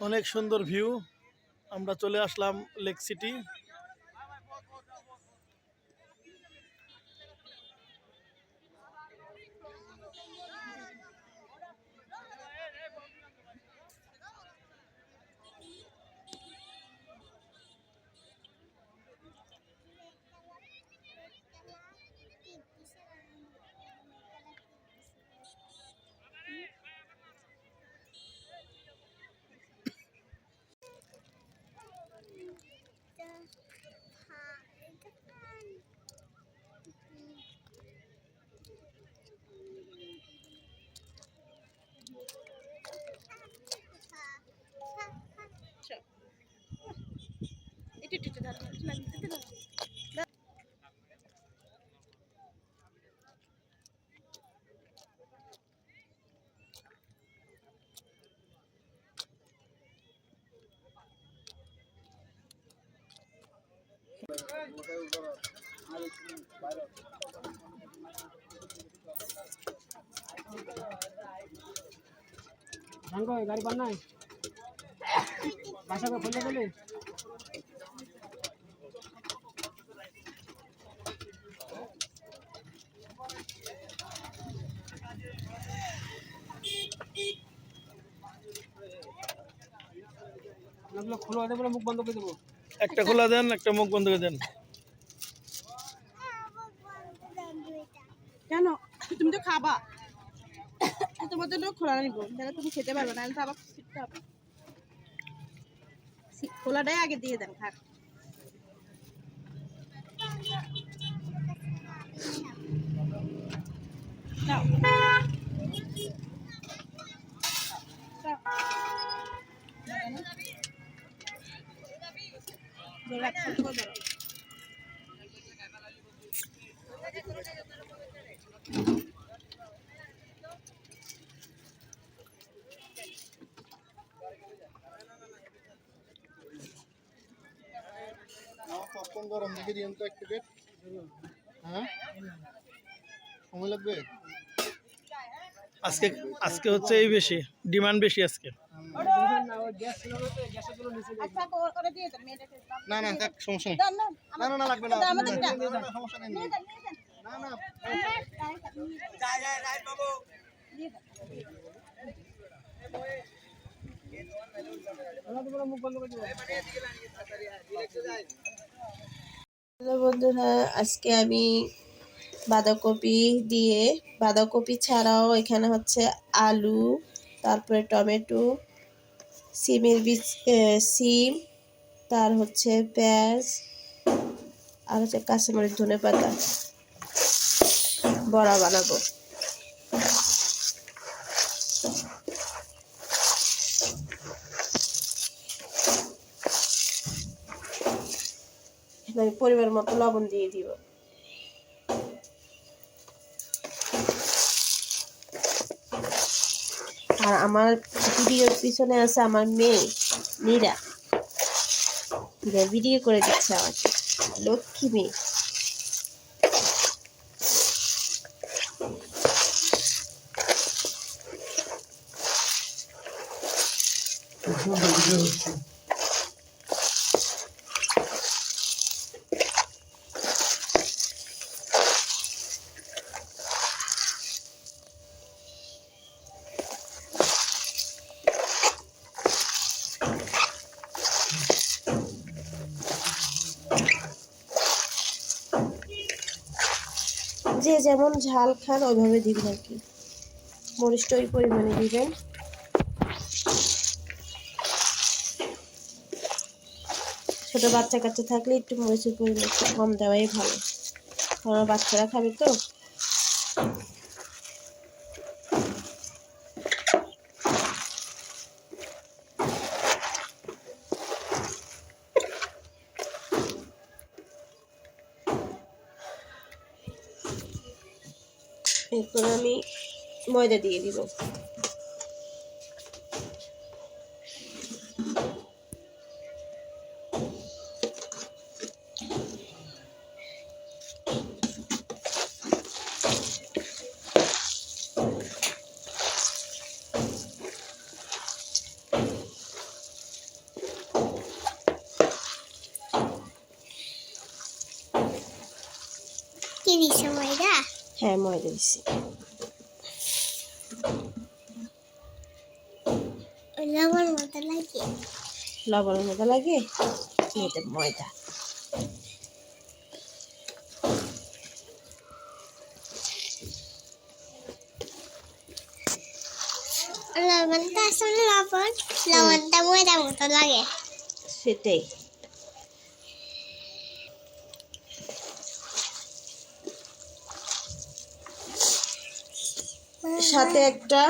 অনেক সুন্দর ভিউ। আমরা চলে আসলাম লেক সিটি। गाड़ी बनना है भाषा को खोलने के लिए খোলা দেবো মুখ বন্ধ করে দেবো। একটা খোলা দেন, একটা মুখ বন্ধ করে দেন। কেন তুমি তো খাবা, তোমার জন্য খোলা নিব, তাহলে তুমি খেতে পারবে না, তো আবার শিখতে হবে। খোলাটাই আগে দিয়ে দেন, খাক। পপকর্ন গরম দেখে দিন তো একটু প্লেট। হ্যাঁ, সময় লাগবে। আজকে আজকে হচ্ছে এই বেশি ডিমান্ড বেশি আজকে। না না থাক, সমস্যা নেই। না না না লাগবে না, সমস্যা নেই। না না যাই যাই রাই বাবু। হ্যালো বন্ধুরা, আজকে আমি বাঁধাকপি ছাড়াও এখানে হচ্ছে আলু, তারপরে টমেটো, সিম, তার হচ্ছে পেঁয়াজ, আর হচ্ছে কাঁচামরিচ, ধনেপাতা বড়া বানাবো। আমি পরিমাণ মতো লবণ দিয়ে দিব। আর আমার ভিডিওর পিছনে আছে আমার মেয়ে নীরা, ভিডিও করে দিচ্ছে আমাকে, লক্ষ্মী মেয়ে। যে যেমন ঝাল খান ওইভাবে দিবেন আর কি, মরিচটা ওই পরিমাণে দিবেন। ছোট বাচ্চা কাচ্চা থাকলে একটু মরিচের পরিমাণ একটু কম দেওয়াই ভালো, কারণ বাচ্চারা খাবে তো। এরপর আমি ময়দা দিয়ে দিব। দিছো ময়দা? হ্যাঁ ময়দা দিছি। লবণ মতো লাগে। লবণের মতো লাগে, এটা ময়দা। লবণটা আসলে লবণটা ময়দার মতো লাগে। সেটাই। সাথে একটা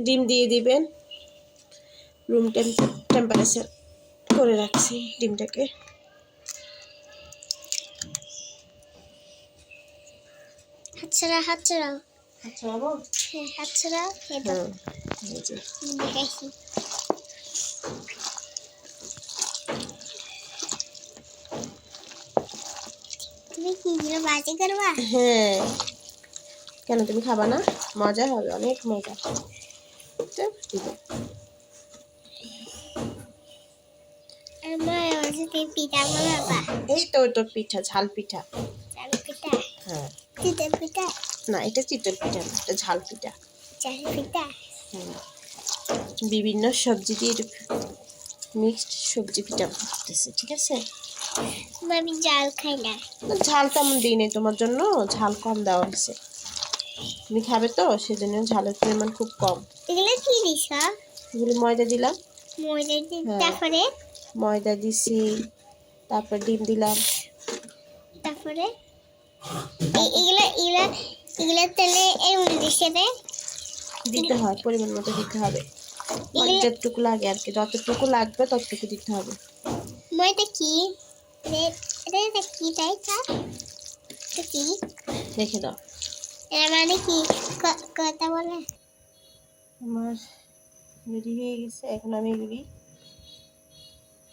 ডিম দিয়ে দিবেন। রুম টেম্পারেচার করে রাখছি ডিমটাকে। হাত ছড়াও। আচ্ছা বাবু, হ্যাঁ, হাত ছড়াও। এই তো এই যে দেখাইছি। তুমি কি দিয়ে বাজি করবা? হ্যাঁ, কেন তুমি খাবা না? মজা হবে, অনেক মজা। তো দিব। আমার মাঝে তুমি পিঠা বানাবা। এই তো তো পিঠা, ঝাল পিঠা। চাল পিঠা? হ্যাঁ। চিতল পিঠা? না, এটা চিতল পিঠা না, এটা ঝাল পিঠা। চাল পিঠা? বিভিন্ন সবজি দিয়ে মিক্সড সবজি পিঠা করতেছে, ঠিক আছে? আমি জাল খাই না। ঝাল তেমন দিই নাই তোমার জন্য, ঝাল কম দেওয়া হয়েছে। তুমি খাবে তো, সেজন্য ঝালের পরিমাণ খুব কম। এগুলো কি দিছ? এগুলো ময়দা দিলাম। ময়দা দিয়ে হ্যাঁ। তারপরে? ময়দা দিছি, তারপর ডিম দিলাম। তারপরে এগুলো তেলে এর মধ্যে দিছে রে? দিতে হয়, পরিমাণ মতো দিতে হবে। যতটুকু লাগে আর কি, যতটুকু লাগবে ততটুকু দিতে হবে। ময়দা কি? এটা কি তাই তা? এটা কি? রেখে দাও। এর মানে কি কথা বলে? আমার রেডি হয়ে গেছে। এখন আমি এগুলি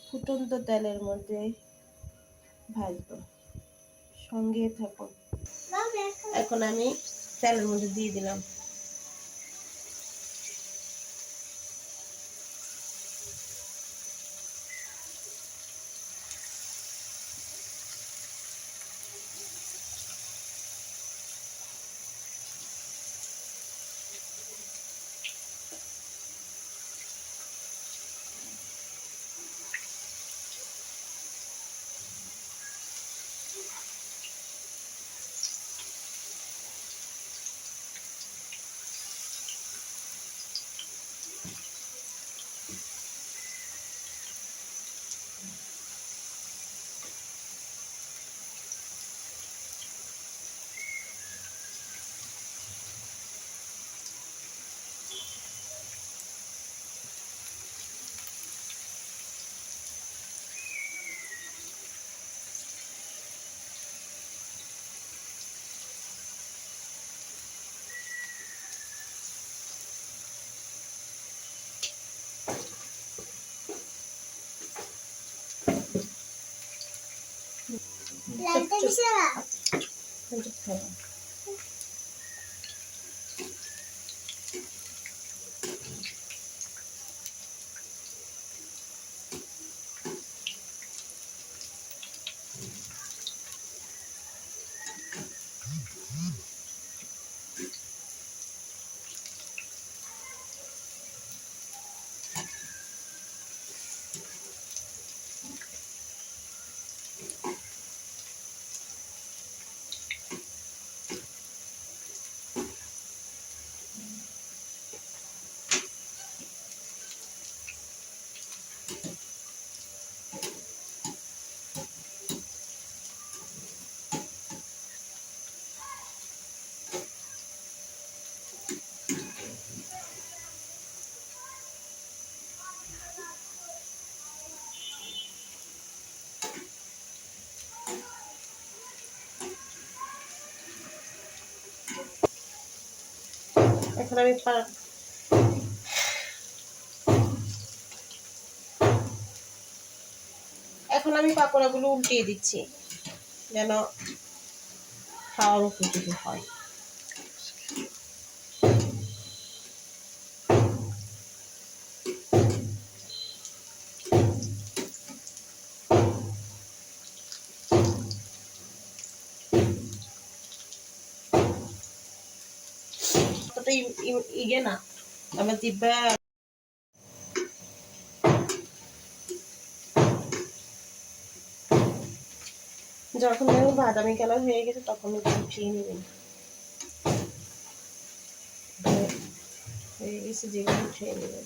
ফুটন্ত তেলের মধ্যে ভাজবো, সঙ্গে থাকুন। এখন আমি তেলের মধ্যে দিয়ে দিলাম। লাইটটা দিছে না? এখন আমি পাকোড়াগুলো উল্টিয়ে দিচ্ছি, যেন খাওয়ার উপযোগী হয়। অতটা ইয়ে না, আমার জিব্বা যখন দেখো বাদামি কালার হয়ে গেছে তখন একটু উঠিয়ে নেবেন। হয়ে গেছে যেগুলো উঠিয়ে নেবেন।